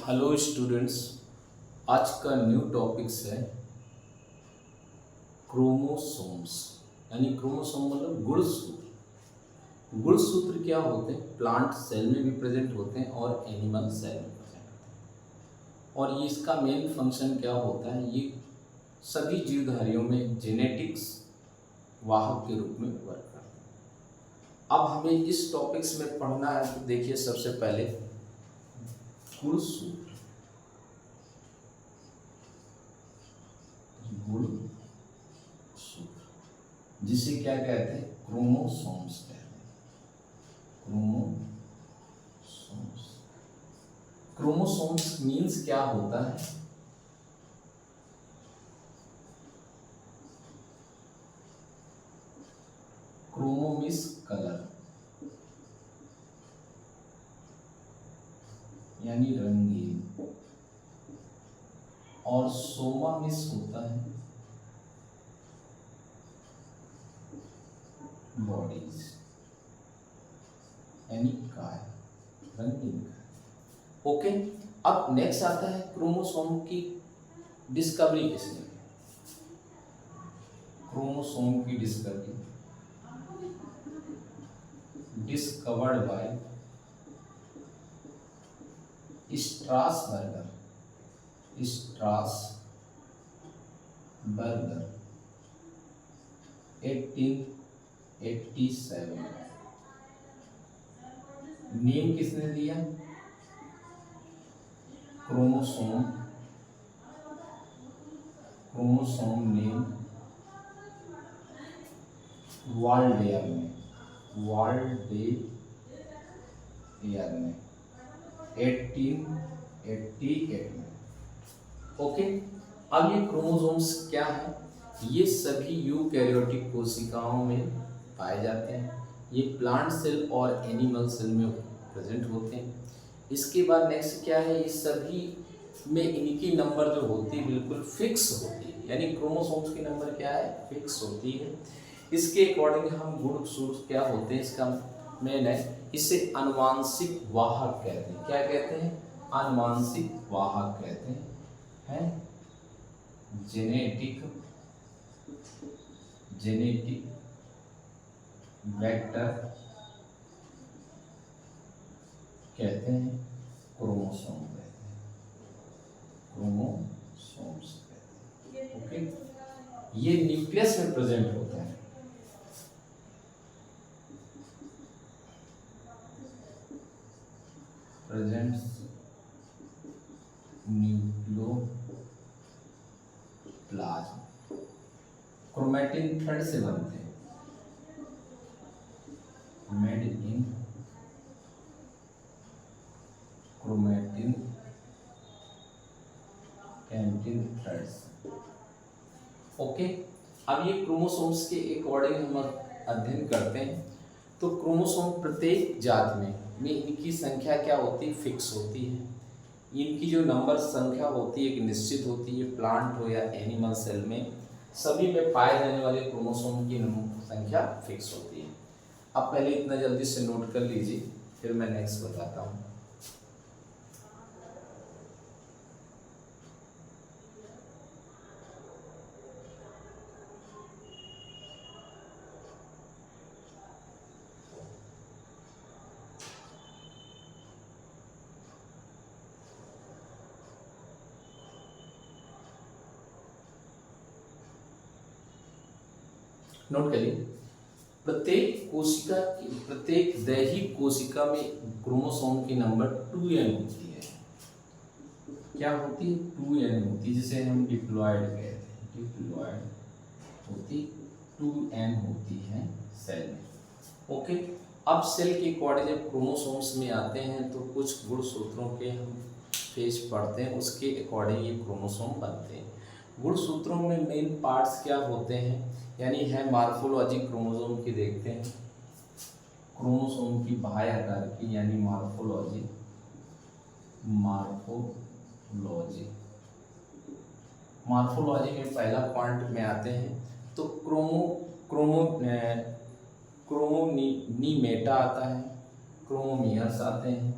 Hello students. आज का new topics है क्रोमोसोम्स। यानी क्रोमोसोम मतलब गुणसूत्र। गुणसूत्र क्या होते हैं? प्लांट सेल में भी प्रेजेंट होते हैं और एनिमल सेल में प्रेजेंट होते हैं। और ये इसका मेन फंक्शन क्या होता है? ये सभी जीवधारियों में जेनेटिक्स वाहक के रूप में वर्क करते हैं। अब हमें इस टॉपिक्स में पढ़ना है तो देखिए, सबसे पहले गुणसूत्र। गुणसूत्र जिसे क्या कहते हैं? क्रोमोसोम्स कहते हैं। क्रोमोसोम्स। क्रोमोसोम्स मीन्स क्या होता है? क्रोमो मीन्स कलर, यानी रंगीन, और सोमा मीन्स होता है बॉडीज, यानी काय, रंगीन काय। ओके। अब नेक्स्ट आता है क्रोमोसोम की डिस्कवरी किसने की? क्रोमोसोम की discovery discovered by Strasburger. Strasburger 1887। Name किसने दिया? क्रोमोसोम नेम वाल्डेयर ने 1888 में। ओके। अब ये क्रोमोसोम्स क्या है? ये सभी यूकैरियोटिक कोशिकाओं में पाए जाते हैं। ये प्लांट सेल और एनिमल सेल में प्रेजेंट होते हैं। इसके बाद नेक्स्ट क्या है? ये सभी में इनकी नंबर जो होती है बिल्कुल फिक्स होती है, यानी क्रोमोसोम्स की नंबर क्या है? फिक्स होती है। इसके अकॉर्डिंग हम गुणसूत्र क्या होते हैं? इसका मेन है, इसे अनुवांशिक वाहक कहते हैं। क्या कहते हैं? अनुवांशिक वाहक कहते हैं। जेनेटिक वेक्टर कहते हैं। क्रोमोसोम कहते हैं। क्रोमोसोम्स कहते हैं। ओके। ये न्यूक्लियस में प्रेजेंट होता है। Presents nucleoplasm. क्रोमैटिन थ्रेड से बनते हैं। Made in chromatin canteen threads. Okay. अब ये क्रोमोसोम्स के अकॉर्डिंग हम अध्ययन करते हैं। तो क्रोमोसोम प्रत्येक जात में इनकी संख्या क्या होती है? फिक्स होती है। इनकी जो नंबर संख्या होती है एक निश्चित होती है। प्लांट हो या एनिमल सेल में सभी में पाए जाने वाले क्रोमोसोम की संख्या फिक्स होती है। अब पहले इतना जल्दी से नोट कर लीजिए, फिर मैं नेक्स्ट बताता हूँ। नोट करिए, प्रत्येक दैहिक कोशिका में क्रोमोसोम की नंबर 2n होती है। क्या होती है? 2n होती है, जिसे हम डिप्लॉयड कहते हैं। डिप्लॉयड होती 2n होती है सेल में। ओके। अब सेल के अकॉर्डिंग जब क्रोमोसोम्स में आते हैं तो कुछ गुणसूत्रों के हम फेज पढ़ते हैं, उसके अकॉर्डिंग ये क्रोमोसोम बनते हैं। गुणसूत्रों में मेन पार्ट्स क्या होते हैं? यानी है मॉर्फोलॉजी क्रोमोसोम की देखते हैं। क्रोमोसोम की बाह्य आकार की, यानी मॉर्फोलॉजी में पहला पॉइंट में आते हैं तो क्रोमोनीमेटा आता है, क्रोमोमियर्स आते हैं,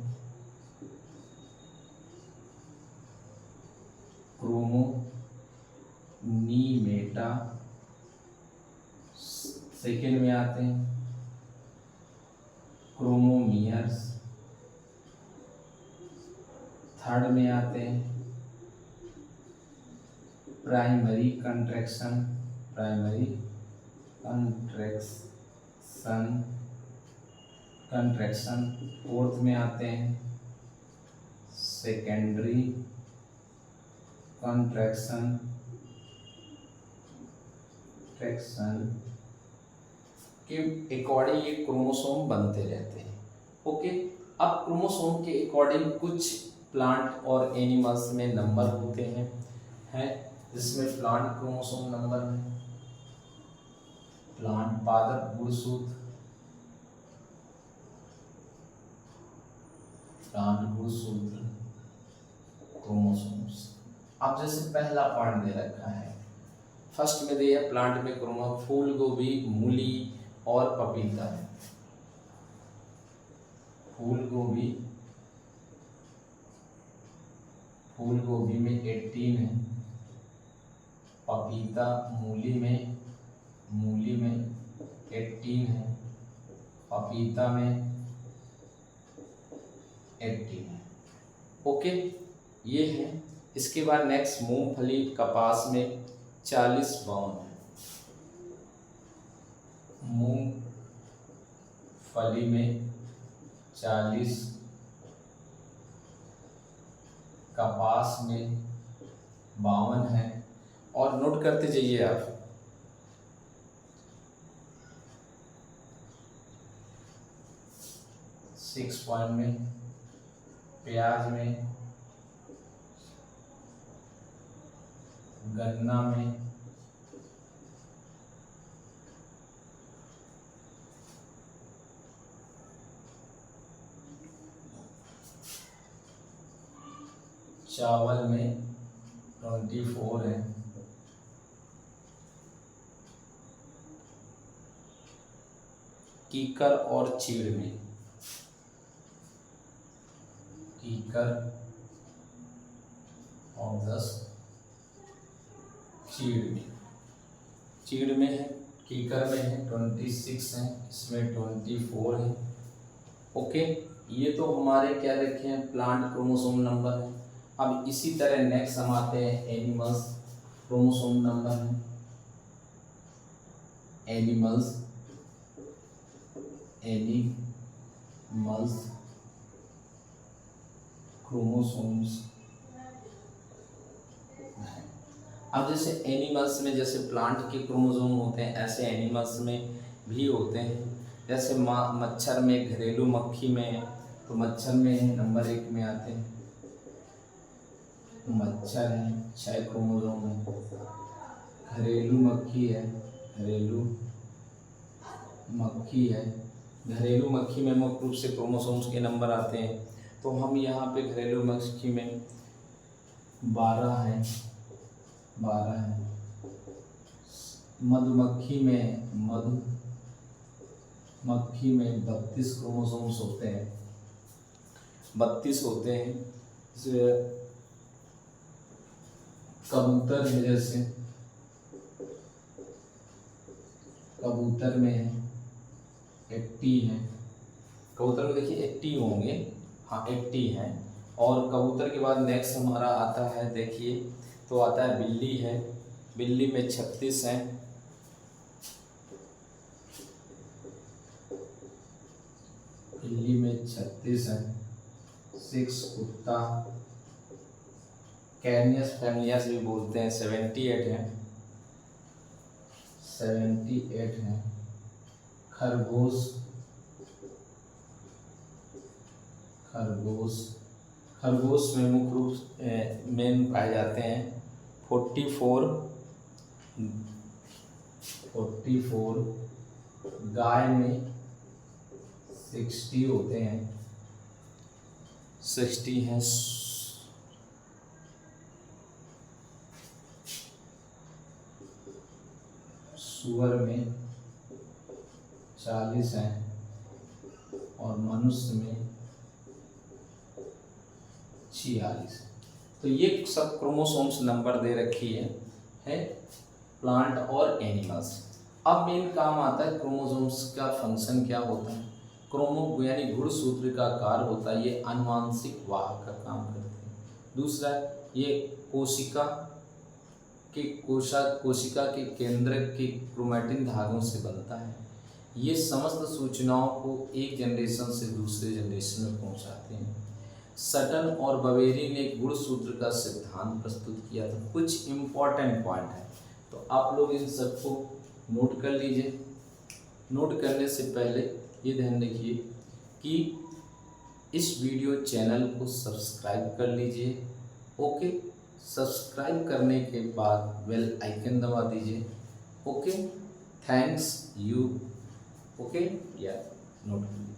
क्रोमोनीमेटा, सेकेंड में आते हैं क्रोमोमियर्स, थर्ड में आते हैं प्राइमरी कंट्रैक्शन, फोर्थ में आते हैं सेकेंडरी कंट्रैक्शन के अकॉर्डिंग ये क्रोमोसोम बनते रहते हैं। ओके, अब क्रोमोसोम के अकॉर्डिंग कुछ प्लांट और एनिमल्स में नंबर होते हैं जिसमें प्लांट क्रोमोसोम नंबर है, प्लांट पादप गुणसूत्र, क्रोमोसोम्स। अब जैसे पहला पार्ट दे रखा है, फर्स्ट में दिया प्लांट में फूल गोभी, मूली और पपीता है। फूल गोभी में 18 है, पपीता मूली में 18 है, पपीता में 18 है। ओके, ये है। इसके बाद नेक्स्ट मूंगफली कपास में 40-52 है, मूंगफली में 40, कपास में 52 है। और नोट करते जाइए आप, सिक्स पॉइंट में प्याज में, गन्ना में, चावल में 24 है, कीकर और चीड़ में, कीकर और 10 चीड़ में है, कीकर में है 26 है, इसमें 24 है। ओके, ये तो हमारे क्या रखे हैं प्लांट क्रोमोसोम नंबर है। अब इसी तरह नेक्स्ट हम आते हैं एनिमल्स क्रोमोसोम नंबर है, एनिमल्स क्रोमोसोम्स। अब जैसे एनिमल्स में जैसे प्लांट के क्रोमोसोम होते हैं, ऐसे एनिमल्स में भी होते हैं। जैसे मच्छर में, घरेलू मक्खी में, तो मच्छर में नंबर 1 में आते हैं, मच्छर है 6 क्रोमोसोम है। घरेलू मक्खी है, घरेलू मक्खी में मुख्य रूप से क्रोमोसोम्स के नंबर आते हैं। तो हम यहाँ पे घरेलू मक्खी में 12 है। मधुमक्खी में 32 क्रोमोसोम्स होते हैं, 32 होते हैं। कबूतर है, जैसे कबूतर में 80 है, कबूतर में देखिए 80 होंगे, हाँ 80 है। और कबूतर के बाद नेक्स्ट हमारा आता है, देखिए तो आता है बिल्ली है, बिल्ली में 36 है। बिल्ली में 36 है। 6 कुत्ता, कैनियस फैमिलियस भी बोलते हैं, 78 है। खरगोश में मुख्य रूप में पाए जाते हैं 44। गाय में 60 होते हैं, 60 हैं। सुअर में 40 हैं और मनुष्य में 46। तो ये सब क्रोमोसोम्स नंबर दे रखी है प्लांट और एनिमल्स। अब मेन काम आता है क्रोमोसोम्स का फंक्शन क्या होता है। क्रोमो यानी गुणसूत्र का कार्य होता है, ये आनुवांशिक वाहक का काम करते हैं। दूसरा, ये कोशिका के केंद्र के क्रोमैटिन धागों से बनता है। ये समस्त सूचनाओं को एक जनरेशन से दूसरे जनरेशन में पहुंचाते हैं। सटन और बवेरी ने गुणसूत्र का सिद्धांत प्रस्तुत किया था। कुछ इम्पॉर्टेंट पॉइंट है, तो आप लोग इन सबको नोट कर लीजिए। नोट करने से पहले ये ध्यान रखिए कि इस वीडियो चैनल को सब्सक्राइब कर लीजिए। ओके, सब्सक्राइब करने के बाद बेल आइकन दबा दीजिए। Okay, thanks you. ओके, या नोट कर लीजिए।